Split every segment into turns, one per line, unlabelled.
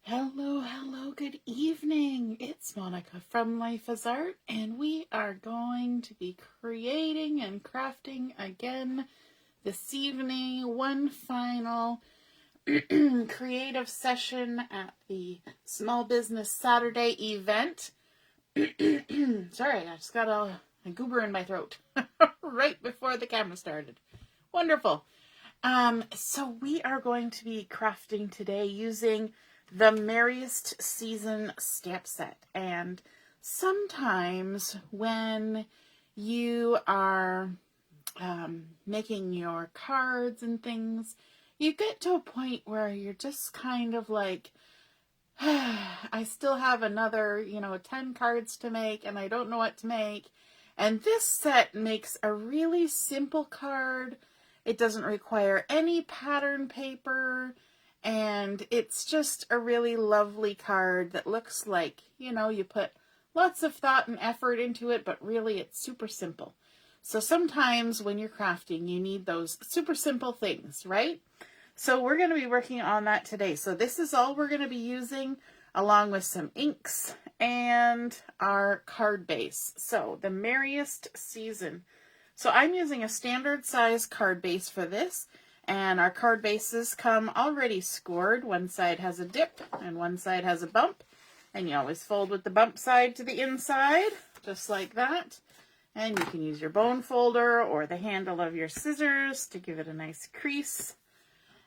Hello, hello, good evening. It's Monica from Life as Art, and we are going to be creating and crafting again this evening. One final creative session at the Small Business Saturday event. Sorry, I just got a goober in my throat right before the camera started. Wonderful. So we are going to be crafting today using the Merriest season stamp set. And sometimes when you are making your cards and things, you get to a point where you're just kind of like, I still have another, 10 cards to make and I don't know what to make. And this set makes a really simple card. It doesn't require any pattern paper. And it's just a really lovely card that looks like, you put lots of thought and effort into it, but really it's super simple. So sometimes when you're crafting, you need those super simple things, right? So we're going to be working on that today. So this is all we're going to be using, along with some inks and our card base. So the Merriest season. So I'm using a standard size card base for this. And our card bases come already scored. One side has a dip and one side has a bump. And you always fold with the bump side to the inside, just like that. And you can use your bone folder or the handle of your scissors to give it a nice crease.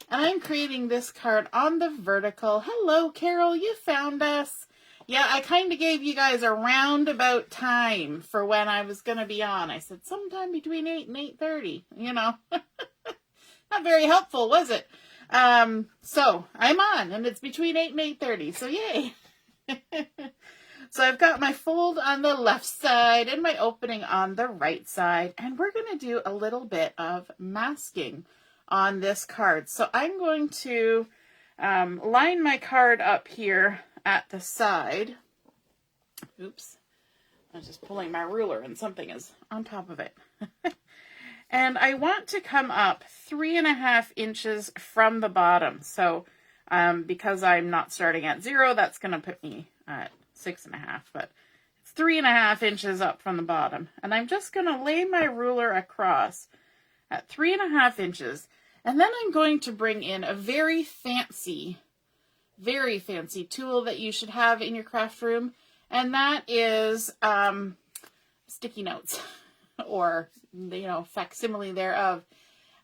And I'm creating this card on the vertical. Hello, Carol, you found us. Yeah, I kind of gave you guys a roundabout time for when I was going to be on. I said sometime between 8 and 8:30, Not very helpful, was it? So I'm on, and it's between 8 and 8:30, so yay. So I've got my fold on the left side and my opening on the right side, and we're going to do a little bit of masking on this card. So I'm going to line my card up here at the side. Oops, I was just pulling my ruler and something is on top of it. And I want to come up 3.5 inches from the bottom. So because I'm not starting at 0, that's going to put me at 6.5. But it's 3.5 inches up from the bottom. And I'm just going to lay my ruler across at 3.5 inches. And then I'm going to bring in a very fancy tool that you should have in your craft room. And that is sticky notes. Or, facsimile thereof.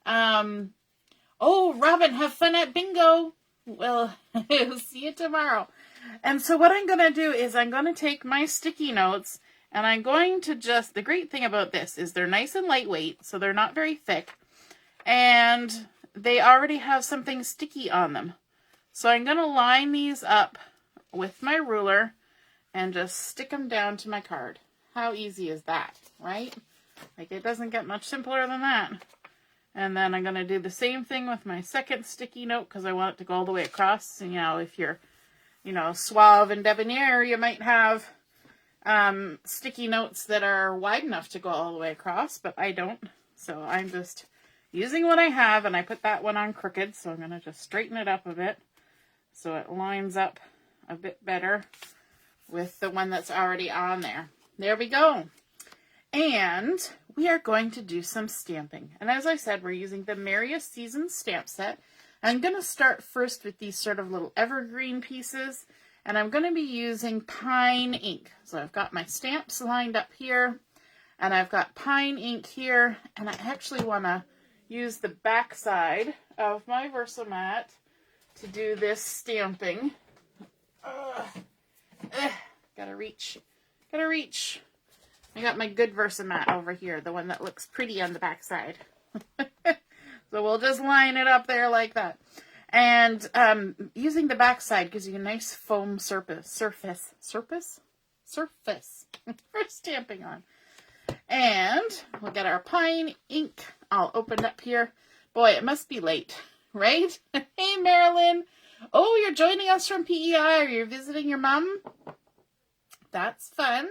Oh, Robin, have fun at bingo. Well, see you tomorrow. And so what I'm going to do is I'm going to take my sticky notes and I'm going to the great thing about this is they're nice and lightweight, so they're not very thick. And they already have something sticky on them. So I'm going to line these up with my ruler and just stick them down to my card. How easy is that, right? Like, it doesn't get much simpler than that. And then I'm going to do the same thing with my second sticky note because I want it to go all the way across. And, if you're, suave and debonair, you might have sticky notes that are wide enough to go all the way across, but I don't. So I'm just using what I have, and I put that one on crooked, so I'm going to just straighten it up a bit so it lines up a bit better with the one that's already on there. There we go. And we are going to do some stamping. And as I said, we're using the Merriest season stamp set. I'm going to start first with these sort of little evergreen pieces. And I'm going to be using pine ink. So I've got my stamps lined up here. And I've got pine ink here. And I actually want to use the back side of my Versamat to do this stamping. Gotta reach. I got my good Versamat over here, the one that looks pretty on the back side. So we'll just line it up there like that. And using the back side gives you a nice foam surface for stamping on. And we'll get our pine ink all opened up here. Boy, it must be late, right? Hey, Marilyn. Oh, you're joining us from PEI. Are you visiting your mom? That's fun.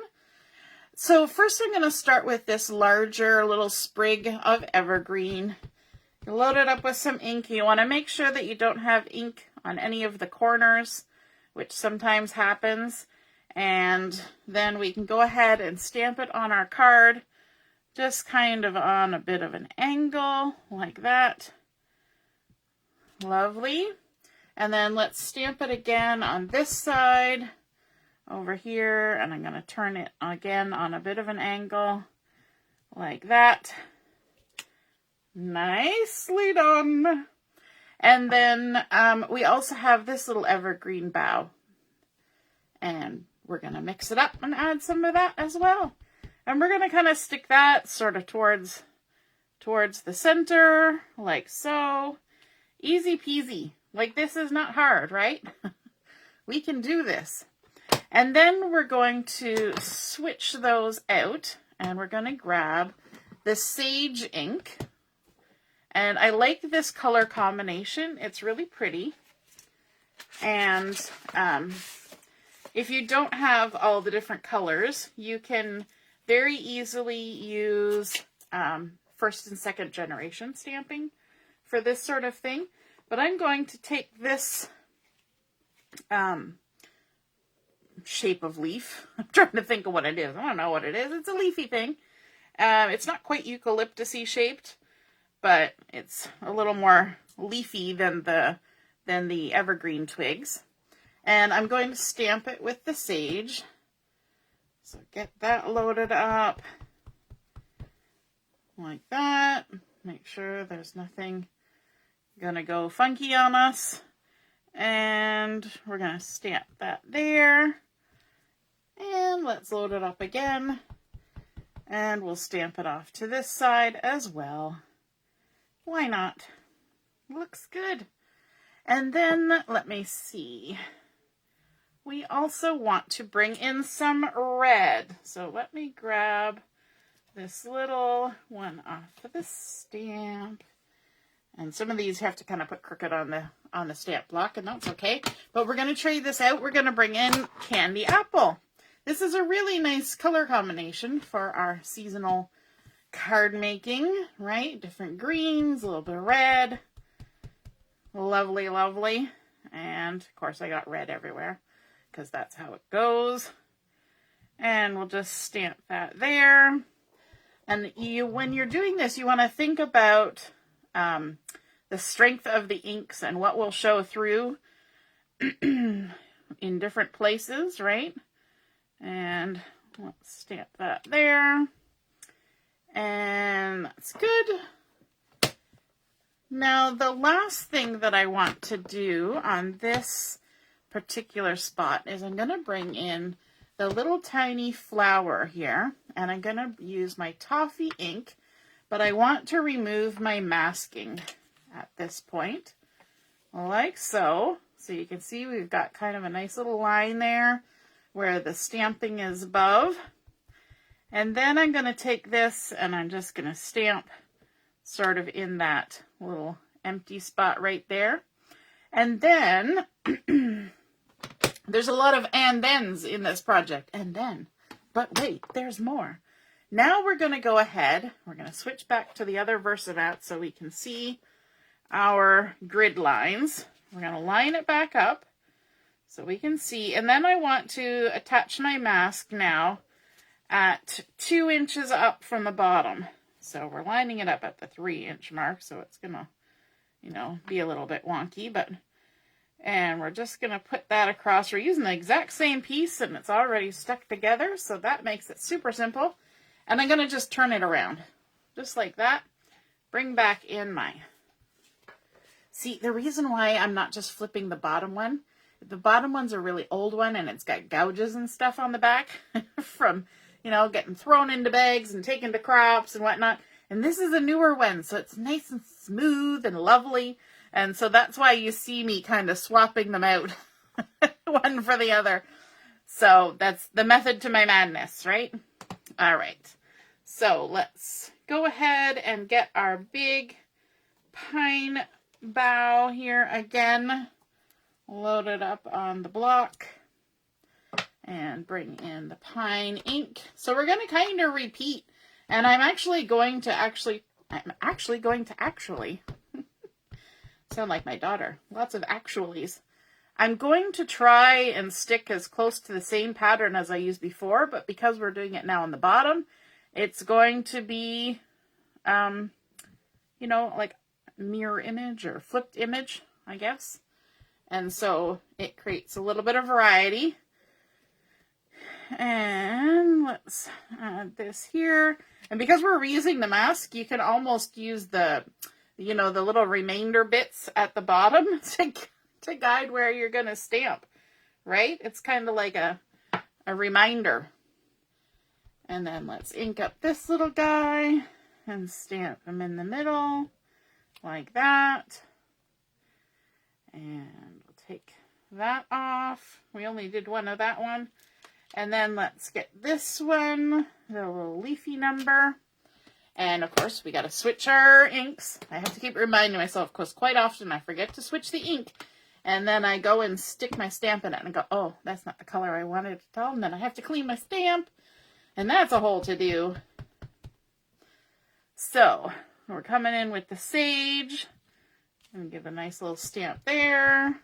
So first I'm going to start with this larger little sprig of evergreen. Load it up with some ink. You want to make sure that you don't have ink on any of the corners which sometimes happens. And then we can go ahead and stamp it on our card, just kind of on a bit of an angle like that. Lovely. And then let's stamp it again on this side over here, and I'm going to turn it again on a bit of an angle like that. Nicely done. And then we also have this little evergreen bough, and we're going to mix it up and add some of that as well. And we're going to kind of stick that sort of towards the center, like so. Easy peasy. Like, this is not hard, right? We can do this. And then we're going to switch those out, and we're going to grab the sage ink. And I like this color combination. It's really pretty. And if you don't have all the different colors, you can very easily use first and second generation stamping for this sort of thing. But I'm going to take this shape of leaf. I'm trying to think of what it is. I don't know what it is. It's a leafy thing. It's not quite eucalyptus-y shaped, but it's a little more leafy than the evergreen twigs. And I'm going to stamp it with the sage. So get that loaded up like that. Make sure there's nothing gonna go funky on us. And we're gonna stamp that there. And let's load it up again. And we'll stamp it off to this side as well. Why not? Looks good. And then, let me see. We also want to bring in some red. So let me grab this little one off of the stamp. And some of these have to kind of put crooked on the stamp block, and that's okay. But we're going to trade this out. We're going to bring in Candy Apple. This is a really nice color combination for our seasonal card making, right? Different greens, a little bit of red. Lovely, lovely. And, of course, I got red everywhere because that's how it goes. And we'll just stamp that there. And when you're doing this, you want to think about the strength of the inks and what will show through in different places, right? And let's stamp that there. And that's good. Now, the last thing that I want to do on this particular spot is I'm going to bring in the little tiny flower here, and I'm going to use my Toffee ink, but I want to remove my masking at this point, like so. So you can see we've got kind of a nice little line there where the stamping is above. And then I'm going to take this and I'm just going to stamp sort of in that little empty spot right there. And then there's a lot of and thens in this project. And then, but wait, there's more. Now we're going to go ahead, we're going to switch back to the other Versamat so we can see our grid lines. We're going to line it back up so we can see. And then I want to attach my mask now at 2 inches up from the bottom. So we're lining it up at the 3-inch mark, so it's going to, be a little bit wonky, and we're just going to put that across. We're using the exact same piece, and it's already stuck together, so that makes it super simple. And I'm going to just turn it around, just like that. Bring back in my... See, the reason why I'm not just flipping the bottom one, the bottom one's a really old one, and it's got gouges and stuff on the back from, getting thrown into bags and taken to crops and whatnot. And this is a newer one, so it's nice and smooth and lovely. And so that's why you see me kind of swapping them out one for the other. So that's the method to my madness, right? All right. So let's go ahead and get our big pine bough here again. Load it up on the block and bring in the pine ink. So we're going to kind of repeat. And I'm actually going to sound like my daughter. Lots of actuallys. I'm going to try and stick as close to the same pattern as I used before, but because we're doing it now on the bottom, it's going to be, you know, like mirror image or flipped image, I guess. And so it creates a little bit of variety. And let's add this here. And because we're reusing the mask, you can almost use the, you know, the little remainder bits at the bottom to guide where you're going to stamp, right? It's kind of like a reminder. And then let's ink up this little guy and stamp him in the middle like that. And we'll take that off. We only did one of that one. And then let's get this one, the little leafy number. And of course, we got to switch our inks. I have to keep reminding myself, because quite often I forget to switch the ink. And then I go and stick my stamp in it and go, oh, that's not the color I wanted to tell. And then I have to clean my stamp. And that's a whole to-do. So, we're coming in with the sage. And give a nice little stamp there.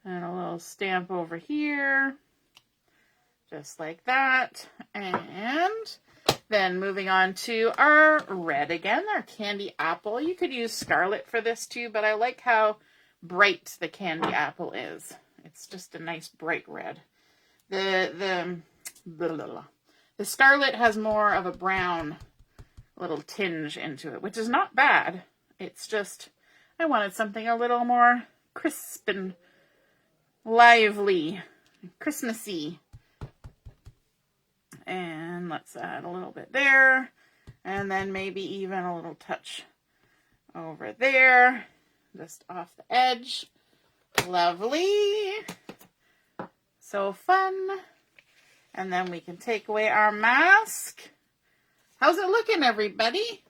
And a little stamp over here. Just like that. And then moving on to our red again, our candy apple. You could use scarlet for this too, but I like how bright the candy apple is. It's just a nice bright red. The scarlet has more of a brown little tinge into it, which is not bad. It's just, I wanted something a little more crisp and lively, Christmassy. And let's add a little bit there. And then maybe even a little touch over there. Just off the edge. Lovely. So fun. And then we can take away our mask. How's it looking, everybody?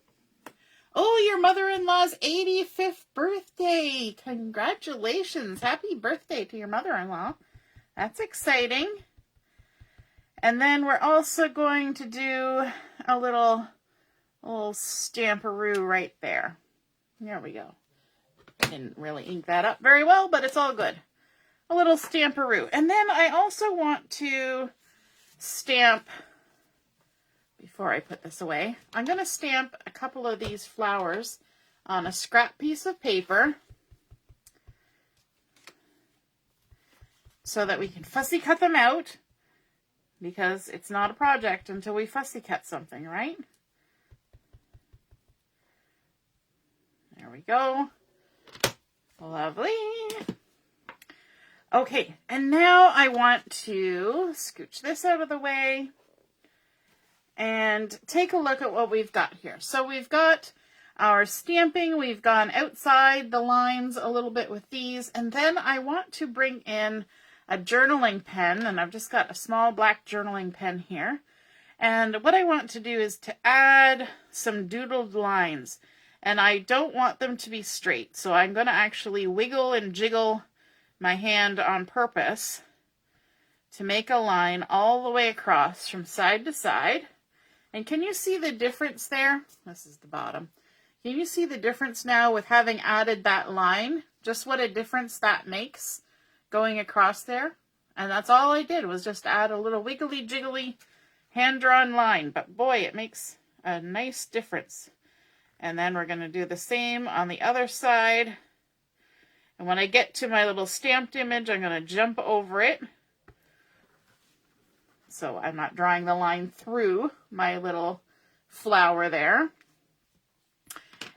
Oh, your mother-in-law's 85th birthday. Congratulations. Happy birthday to your mother-in-law. That's exciting. And then we're also going to do a little stamperoo right there. There we go. Didn't really ink that up very well, but it's all good. A little stamperoo. And then I also want to stamp, before I put this away, I'm going to stamp a couple of these flowers on a scrap piece of paper so that we can fussy cut them out. Because it's not a project until we fussy cut something, right? There we go. Lovely. Okay, and now I want to scooch this out of the way and take a look at what we've got here. So we've got our stamping. We've gone outside the lines a little bit with these. And then I want to bring in a journaling pen, and I've just got a small black journaling pen here. And what I want to do is to add some doodled lines, and I don't want them to be straight, so I'm going to actually wiggle and jiggle my hand on purpose to make a line all the way across from side to side. And can you see the difference there? This is the bottom. Can you see the difference now with having added that line? Just what a difference that makes going across there. And that's all I did was just add a little wiggly jiggly hand-drawn line. But boy, it makes a nice difference. And then we're going to do the same on the other side. And when I get to my little stamped image, I'm going to jump over it. So I'm not drawing the line through my little flower there.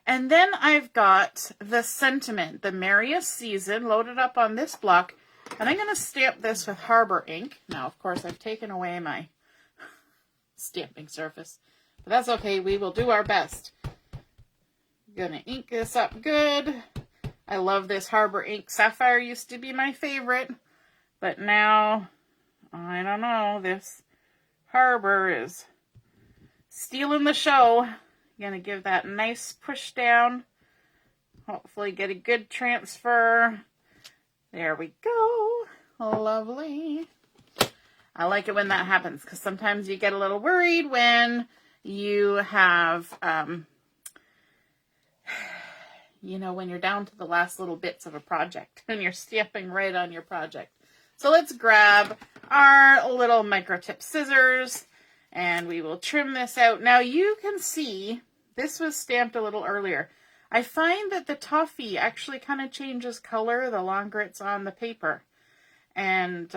And then I've got the sentiment, the Merriest season, loaded up on this block. And I'm going to stamp this with Harbour ink. Now, of course, I've taken away my stamping surface. But that's okay. We will do our best. I'm going to ink this up good. I love this Harbour ink. Sapphire used to be my favorite. But now, I don't know. This Harbour is stealing the show. I'm going to give that a nice push down. Hopefully get a good transfer. There we go. Lovely. I like it when that happens because sometimes you get a little worried when you have, you know, when you're down to the last little bits of a project and you're stamping right on your project. So let's grab our little micro tip scissors and we will trim this out. Now you can see this was stamped a little earlier. I find that the toffee actually kind of changes color the longer it's on the paper. And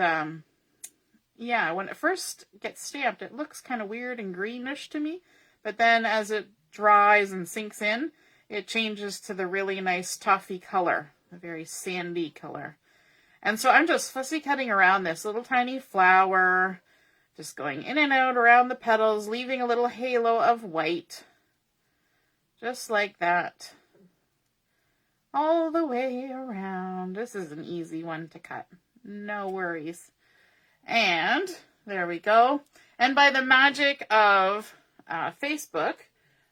yeah, when it first gets stamped, it looks kind of weird and greenish to me. But then as it dries and sinks in, it changes to the really nice toffee color, a very sandy color. And so I'm just fussy cutting around this little tiny flower, just going in and out around the petals, leaving a little halo of white, just like that, all the way around. This is an easy one to cut, no worries. And there we go. And by the magic of Facebook,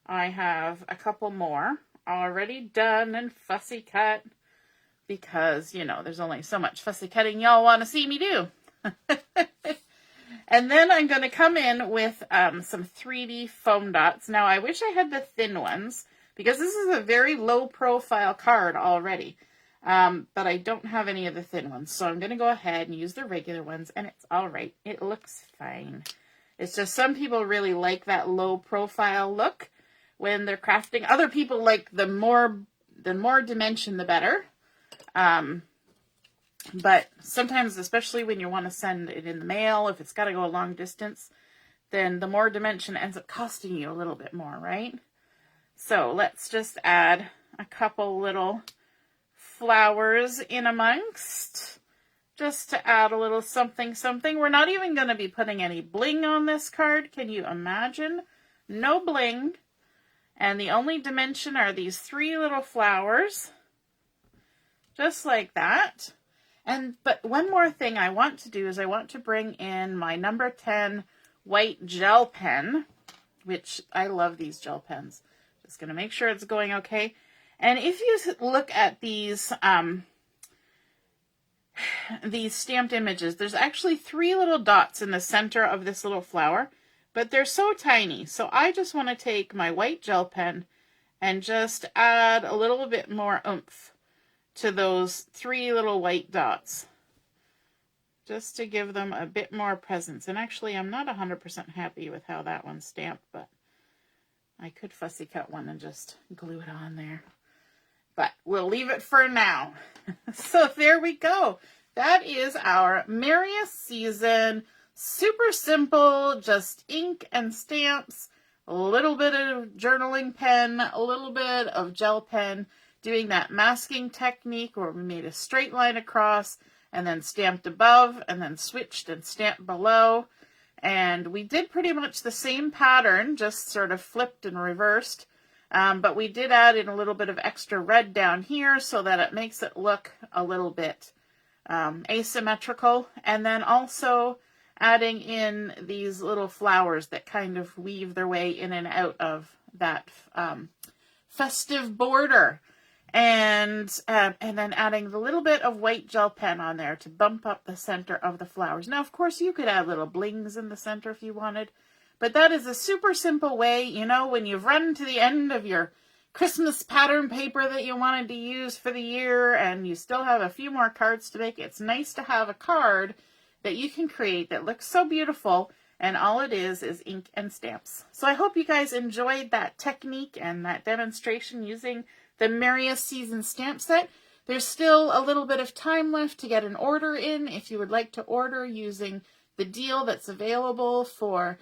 I have a couple more already done and fussy cut because, you know, there's only so much fussy cutting y'all want to see me do. And then I'm going to come in with some 3D foam dots. Now, I wish I had the thin ones because this is a very low profile card already. But I don't have any of the thin ones. So I'm going to go ahead and use the regular ones, and it's all right. It looks fine. It's just some people really like that low profile look when they're crafting. Other people like the more dimension, the better. But sometimes, especially when you want to send it in the mail, if it's got to go a long distance, then the more dimension ends up costing you a little bit more, right? So let's just add a couple little flowers in amongst, just to add a little something something. We're not even going to be putting any bling on this card. Can you imagine? No bling. And the only dimension are these 3 little flowers, just like that. But one more thing I want to do is I want to bring in my number 10 white gel pen, which I love these gel pens. Just going to make sure it's going okay. And if you look at these stamped images, there's actually 3 little dots in the center of this little flower, but they're so tiny. So I just want to take my white gel pen and just add a little bit more oomph to those 3 little white dots, just to give them a bit more presence. And actually, I'm not 100% happy with how that one's stamped, but I could fussy cut one and just glue it on there. But we'll leave it for now. So there we go. That is our Merriest season. Super simple, just ink and stamps, a little bit of journaling pen, a little bit of gel pen, doing that masking technique where we made a straight line across and then stamped above and then switched and stamped below. And we did pretty much the same pattern, just sort of flipped and reversed. But we did add in a little bit of extra red down here so that it makes it look a little bit asymmetrical. And then also adding in these little flowers that kind of weave their way in and out of that festive border. And then adding the little bit of white gel pen on there to bump up the center of the flowers. Now, of course, you could add little blings in the center if you wanted. But that is a super simple way, you know, when you've run to the end of your Christmas pattern paper that you wanted to use for the year and you still have a few more cards to make. It's nice to have a card that you can create that looks so beautiful, and all it is ink and stamps. So I hope you guys enjoyed that technique and that demonstration using the Merriest season stamp set. There's still a little bit of time left to get an order in if you would like to order using the deal that's available for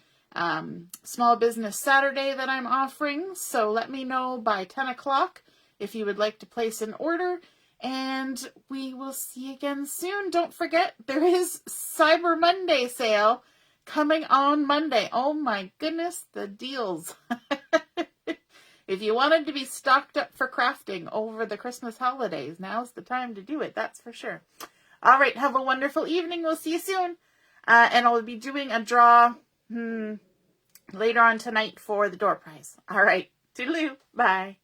Small Business Saturday that I'm offering. So let me know by 10 o'clock if you would like to place an order, and we will see you again soon. Don't forget, there is Cyber Monday sale coming on Monday. Oh my goodness, the deals. If you wanted to be stocked up for crafting over the Christmas holidays, now's the time to do it, that's for sure. All right, have a wonderful evening. We'll see you soon. And I'll be doing a draw later on tonight for the door prize. All right, toodaloo. Bye.